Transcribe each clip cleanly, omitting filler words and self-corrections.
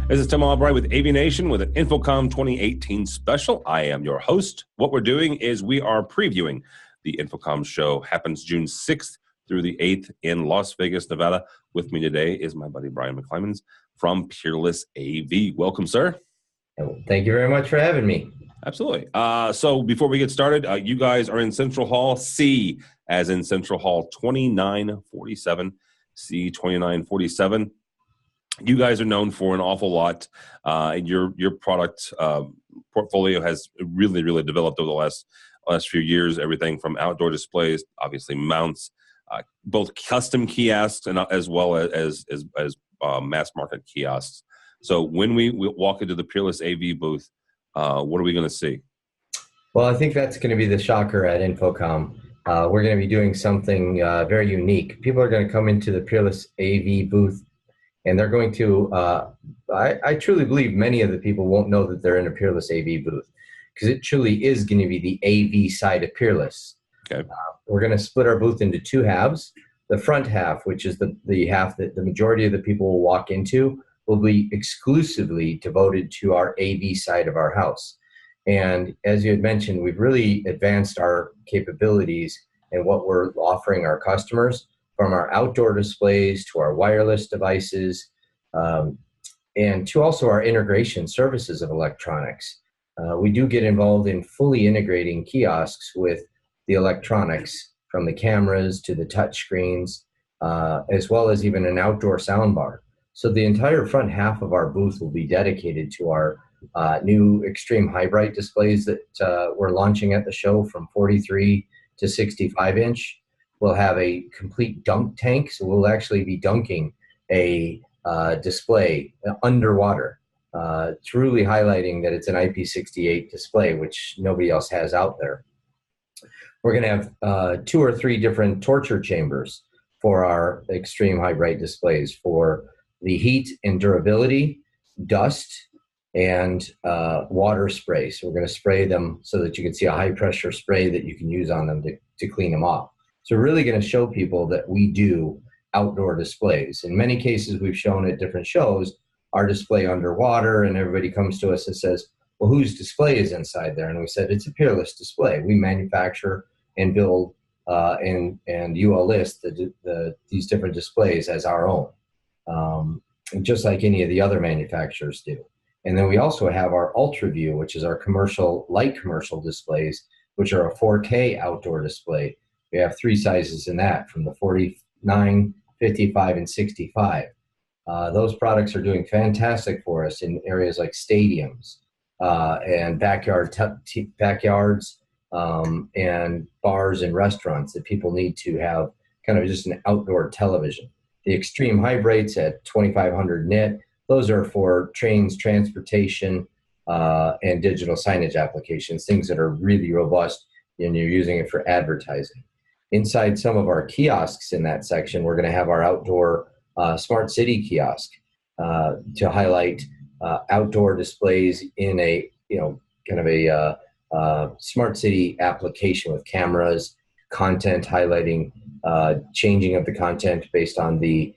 This is Tim Albright with AVNation with an InfoComm 2018 special. I am your host. What we're doing is we are previewing the InfoComm show. Happens June 6th through the 8th in Las Vegas, Nevada. With me today is my buddy Brian McClemens from Peerless-AV. Welcome, sir. Thank you very much for having me. Absolutely. So before we get started, you guys are in Central Hall C, as in Central Hall 2947, C 2947. You guys are known for an awful lot. Your product portfolio has really developed over the last few years. Everything from outdoor displays, obviously mounts, both custom kiosks and as well as mass market kiosks. So when we walk into the Peerless-AV booth, what are we going to see? Well, I think that's going to be the shocker at InfoComm. We're going to be doing something very unique. People are going to come into the Peerless-AV booth, and they're going to, I truly believe many of the people won't know that they're in a Peerless-AV booth, because it truly is going to be the AV side of Peerless. Okay. We're going to split our booth into two halves. The front half, which is the half that the majority of the people will walk into, will be exclusively devoted to our AV side of our house. And as you had mentioned, we've really advanced our capabilities and what we're offering our customers, from our outdoor displays to our wireless devices, and to also our integration services of electronics. We do get involved in fully integrating kiosks with the electronics, from the cameras to the touch screens, as well as even an outdoor soundbar. So the entire front half of our booth will be dedicated to our new extreme high bright displays that we're launching at the show, from 43 to 65 inch. We'll have a complete dunk tank, so we'll actually be dunking a display underwater, truly highlighting that it's an IP68 display, which nobody else has out there. We're going to have 2 or 3 different torture chambers for our extreme high bright displays, for the heat and durability, dust, and water spray. So we're going to spray them so that you can see a high pressure spray that you can use on them to clean them off. So we're really going to show people that we do outdoor displays. In many cases, we've shown at different shows our display underwater, and everybody comes to us and says, well, whose display is inside there? And we said, it's a Peerless display. We manufacture and build and you all list these different displays as our own, just like any of the other manufacturers do. And then we also have our UltraView, which is our light commercial displays, which are a 4K outdoor display. We have 3 sizes in that, from the 49, 55, and 65. Those products are doing fantastic for us in areas like stadiums and backyards and bars and restaurants that people need to have kind of just an outdoor television. The extreme high brights at 2500 nit, those are for trains, transportation, and digital signage applications, things that are really robust, and you're using it for advertising. Inside some of our kiosks in that section, we're going to have our outdoor smart city kiosk to highlight outdoor displays in a kind of a smart city application with cameras, content highlighting, changing of the content based on the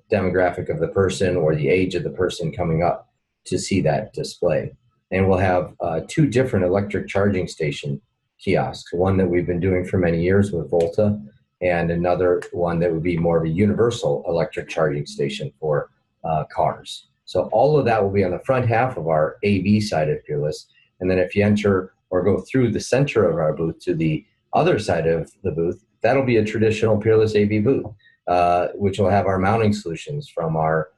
demographic of the person or the age of the person coming up to see that display. And we'll have 2 different electric charging station kiosks, one that we've been doing for many years with Volta, and another one that would be more of a universal electric charging station for cars. So all of that will be on the front half of our AV side of Peerless. And then if you enter or go through the center of our booth to the other side of the booth, that'll be a traditional Peerless-AV booth, which will have our mounting solutions, from our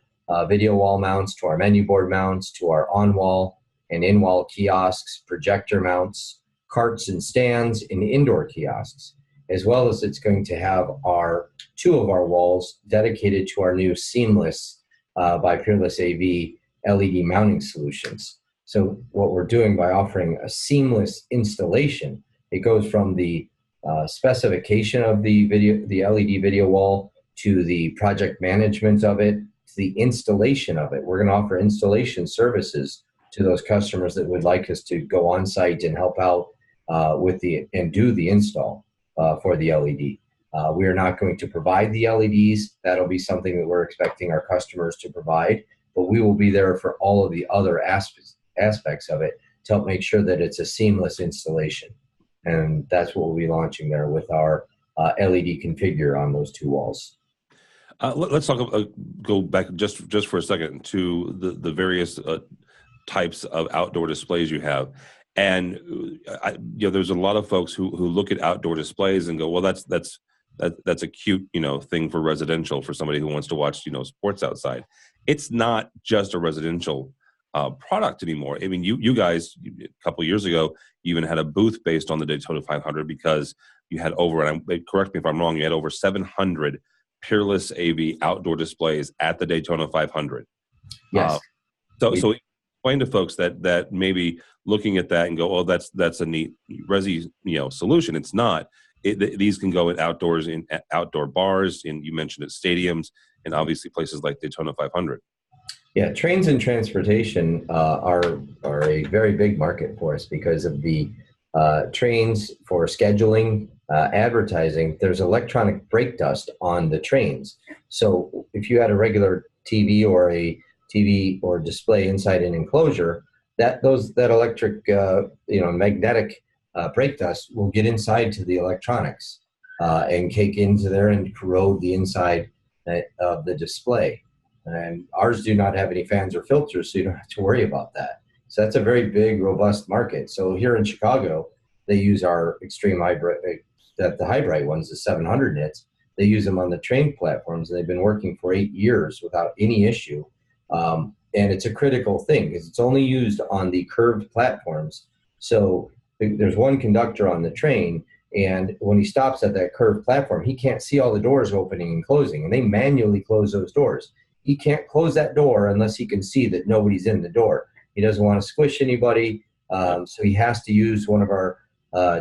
video wall mounts to our menu board mounts to our on-wall and in-wall kiosks, projector mounts, carts and stands, and indoor kiosks, as well as it's going to have 2 of our walls dedicated to our new Seamless by Peerless-AV LED mounting solutions. So what we're doing by offering a seamless installation, it goes from the specification of the LED video wall to the project management of it to the installation of it. We're going to offer installation services to those customers that would like us to go on site and help out and do the install for the LED. We are not going to provide the LEDs. That'll be something that we're expecting our customers to provide. but we will be there for all of the other aspects of it to help make sure that it's a seamless installation. And that's what we'll be launching there with our LED configure on those two walls. Let's talk. Go back just for a second to the various types of outdoor displays you have, and there's a lot of folks who look at outdoor displays and go, well, that's a cute thing for residential, for somebody who wants to watch sports outside. It's not just a residential product anymore. I mean, you guys a couple of years ago even had a booth based on the Daytona 500 because you had correct me if I'm wrong, you had over 700 Peerless-AV outdoor displays at the Daytona 500. Yes. So explain to folks that maybe looking at that and go, oh, that's a neat resi solution. It's not. These can go in outdoors, in outdoor bars, and you mentioned at stadiums, and obviously places like Daytona 500. Yeah, trains and transportation are a very big market for us because of the trains for scheduling, advertising. There's electronic brake dust on the trains. So if you had a regular TV or a TV or display inside an enclosure, that electric magnetic brake dust will get inside to the electronics and cake into there and corrode the inside of the display. And ours do not have any fans or filters, so you don't have to worry about that. So that's a very big, robust market. So here in Chicago, they use our extreme high bright ones, the 700 nits. They use them on the train platforms, and they've been working for 8 years without any issue. And it's a critical thing because it's only used on the curved platforms. So there's one conductor on the train, and when he stops at that curved platform, he can't see all the doors opening and closing, and they manually close those doors. He can't close that door unless he can see that nobody's in the door. He doesn't want to squish anybody, so he has to use one of our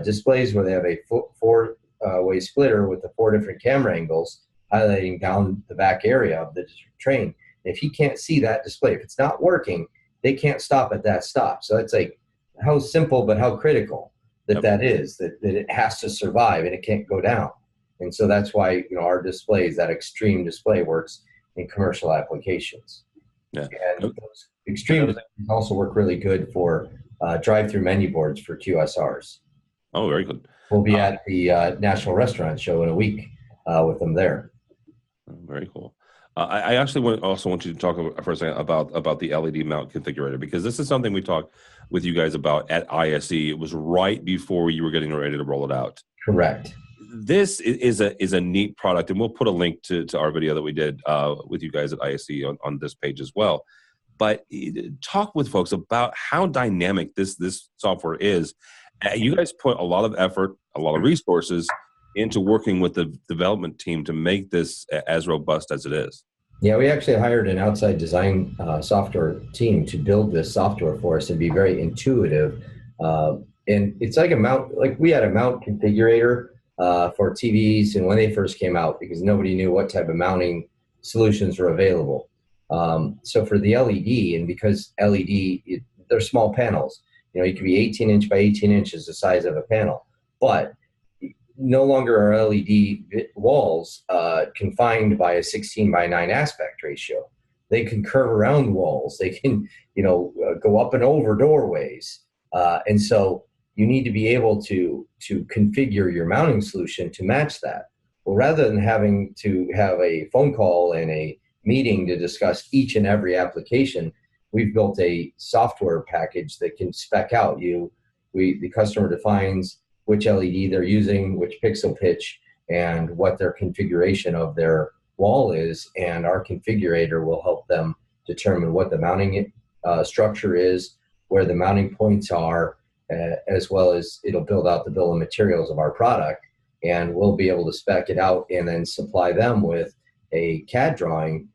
displays where they have a four-way splitter with the 4 different camera angles highlighting down the back area of the train. If he can't see that display, if it's not working, they can't stop at that stop. So it's like how simple but how critical that is, that it has to survive and it can't go down. And so that's why our displays, that extreme display, works in commercial applications. Yeah. And those extreme displays also work really good for drive-through menu boards for QSRs. Oh, very good. We'll be at the National Restaurant Show in a week with them there. Very cool. I actually also want you to talk for a second about the LED mount configurator, because this is something we talked with you guys about at ISE. It was right before you were getting ready to roll it out. Correct. This is a neat product, and we'll put a link to our video that we did with you guys at ISE on this page as well. But talk with folks about how dynamic this software is. You guys put a lot of effort, a lot of resources into working with the development team to make this as robust as it is. Yeah, we actually hired an outside design software team to build this software for us and be very intuitive. And it's like we had a mount configurator for TVs, and when they first came out, because nobody knew what type of mounting solutions were available. So for the LED, and because LED, they're small panels, you can be 18 inch by 18 inches the size of a panel, but no longer are LED walls confined by a 16 by 9 aspect ratio. They can curve around walls. They can, go up and over doorways. And so you need to be able to configure your mounting solution to match that. Well, rather than having to have a phone call and a meeting to discuss each and every application, we've built a software package that can spec out the customer defines which LED they're using, which pixel pitch, and what their configuration of their wall is, and our configurator will help them determine what the mounting structure is, where the mounting points are, as well as it'll build out the bill of materials of our product, and we'll be able to spec it out and then supply them with a CAD drawing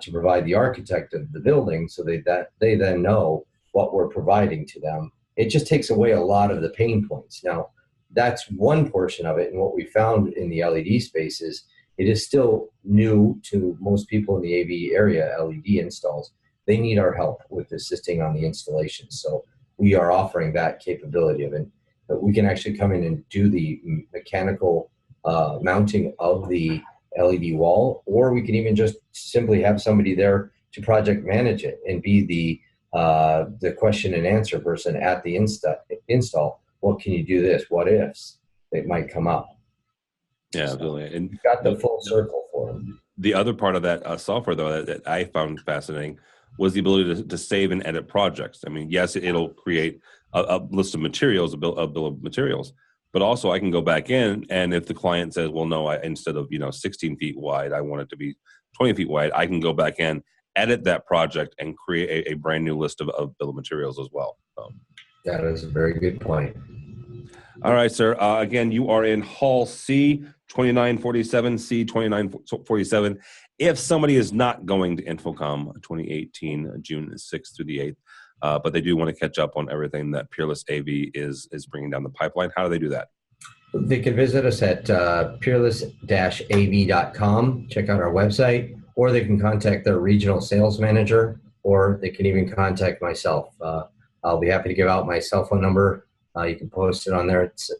to provide the architect of the building so they then know what we're providing to them. It just takes away a lot of the pain points. Now, that's one portion of it, and what we found in the LED space is it is still new to most people in the AV area, LED installs. They need our help with assisting on the installation. So we are offering that capability of it. But we can actually come in and do the mechanical mounting of the LED wall, or we can even just simply have somebody there to project manage it and be the question and answer person at the install. What can you do this? What ifs that might come up? Yeah, So absolutely. And you've got the full circle for them. the other part of that software, though, that I found fascinating was the ability to save and edit projects. I mean, yes, it'll create a list of materials, a bill of materials, but also I can go back in, and if the client says, well, no, instead of 16 feet wide, I want it to be 20 feet wide, I can go back in, edit that project, and create a brand new list of bill of materials as well. That is a very good point. All right, sir. Again, you are in Hall C, 2947, C 2947. If somebody is not going to InfoComm 2018, June 6th through the 8th, but they do want to catch up on everything that Peerless-AV is bringing down the pipeline, how do they do that? They can visit us at peerless-av.com, check out our website, or they can contact their regional sales manager, or they can even contact myself. I'll be happy to give out my cell phone number. You can post it on there. It's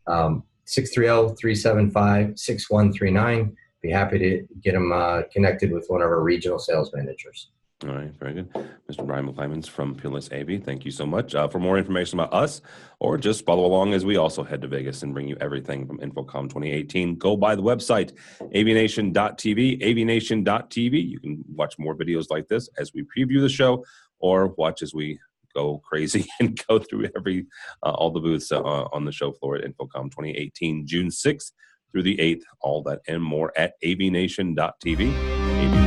630-375-6139. Be happy to get them connected with one of our regional sales managers. All right, very good. Mr. Brian McClymans from Peerless-AV, thank you so much. For more information about us, or just follow along as we also head to Vegas and bring you everything from InfoComm 2018, go by the website, AVNation.tv, AVNation.tv. You can watch more videos like this as we preview the show, or watch as we go crazy and go through all the booths on the show floor at InfoComm 2018, June 6th through the 8th. All that and more at AVNation.tv.